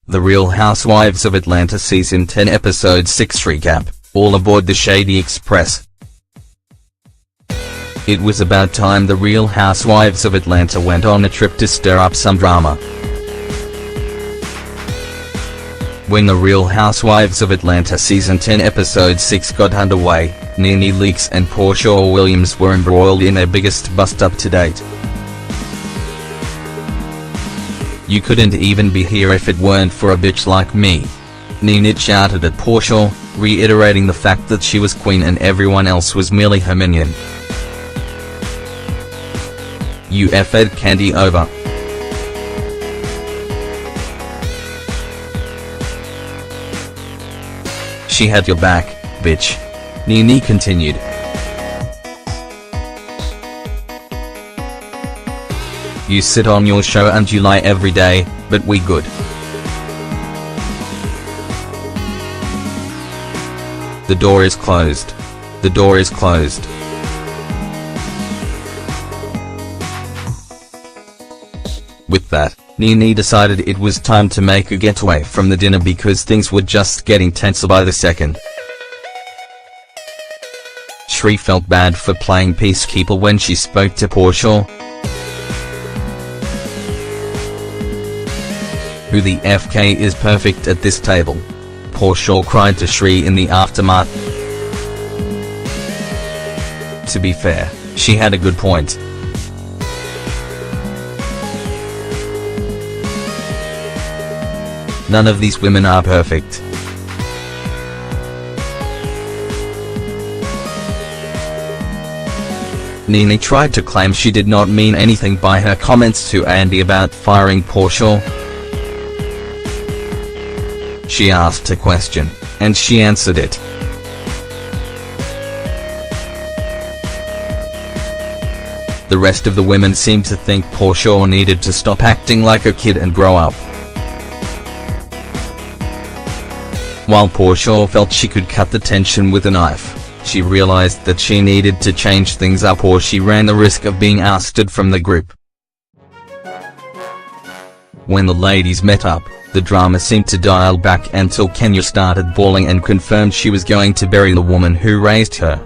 The Real Housewives of Atlanta Season 10 Episode 6 Recap, all aboard the Shady Express. It was about time the Real Housewives of Atlanta went on a trip to stir up some drama. When the Real Housewives of Atlanta Season 10 Episode 6 got underway, Nene Leakes and Porsha Williams were embroiled in their biggest bust-up to date. "You couldn't even be here if it weren't for a bitch like me," Nene shouted at Porsha, reiterating the fact that she was queen and everyone else was merely her minion. "You effed Kandi over. She had your back, bitch," Nene continued. "You sit on your show and you lie every day, but we good. The door is closed. The door is closed." With that, Nene decided it was time to make a getaway from the dinner because things were just getting tenser by the second. She felt bad for playing peacekeeper when she spoke to Porsha. "Who the FK is perfect at this table?" Porsha cried to Shri in the aftermath. To be fair, she had a good point. None of these women are perfect. Nene tried to claim she did not mean anything by her comments to Andy about firing Porsha. She asked a question, and she answered it. The rest of the women seemed to think Porsha needed to stop acting like a kid and grow up. While Porsha felt she could cut the tension with a knife, she realized that she needed to change things up or she ran the risk of being ousted from the group. When the ladies met up, the drama seemed to dial back until Kenya started bawling and confirmed she was going to bury the woman who raised her.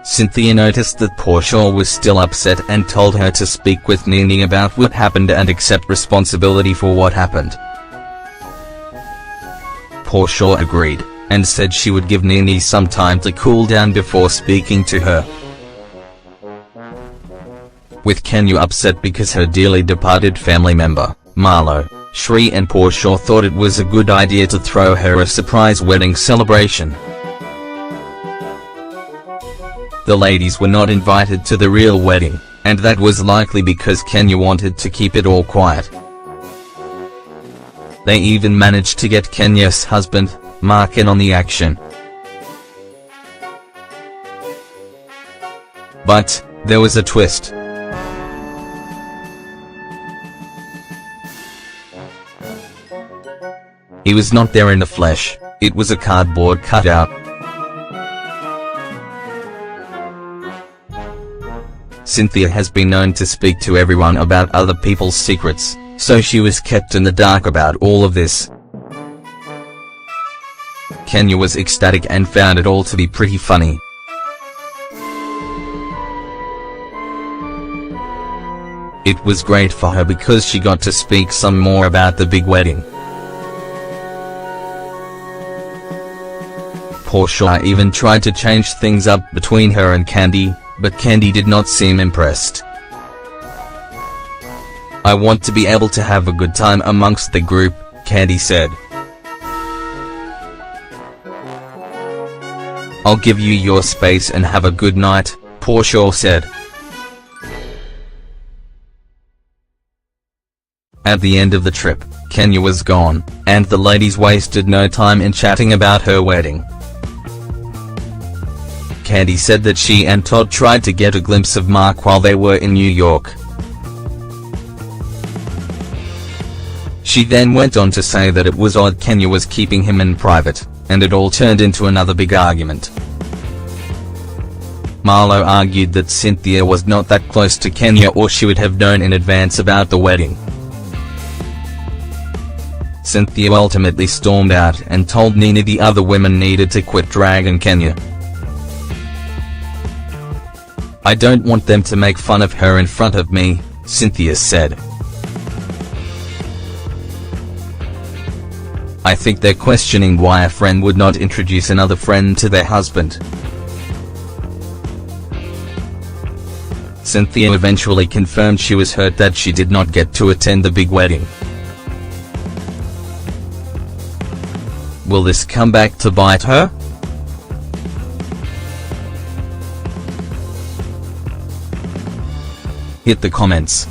Cynthia noticed that Porsha was still upset and told her to speak with Nene about what happened and accept responsibility for what happened. Porsha agreed, and said she would give Nene some time to cool down before speaking to her. With Kenya upset because her dearly departed family member, Marlo, Shri and Porsha thought it was a good idea to throw her a surprise wedding celebration. The ladies were not invited to the real wedding, and that was likely because Kenya wanted to keep it all quiet. They even managed to get Kenya's husband, Mark, in on the action. But there was a twist. He was not there in the flesh, it was a cardboard cutout. Cynthia has been known to speak to everyone about other people's secrets, so she was kept in the dark about all of this. Kenya was ecstatic and found it all to be pretty funny. It was great for her because she got to speak some more about the big wedding. Porsha even tried to change things up between her and Kandi, but Kandi did not seem impressed. "I want to be able to have a good time amongst the group," Kandi said. "I'll give you your space and have a good night," Porsha said. At the end of the trip, Kenya was gone, and the ladies wasted no time in chatting about her wedding. Kandi said that she and Todd tried to get a glimpse of Mark while they were in New York. She then went on to say that it was odd Kenya was keeping him in private, and it all turned into another big argument. Marlo argued that Cynthia was not that close to Kenya or she would have known in advance about the wedding. Cynthia ultimately stormed out and told Nina the other women needed to quit dragging Kenya. "I don't want them to make fun of her in front of me," Cynthia said. "I think they're questioning why a friend would not introduce another friend to their husband." Cynthia eventually confirmed she was hurt that she did not get to attend the big wedding. Will this come back to bite her? Hit the comments.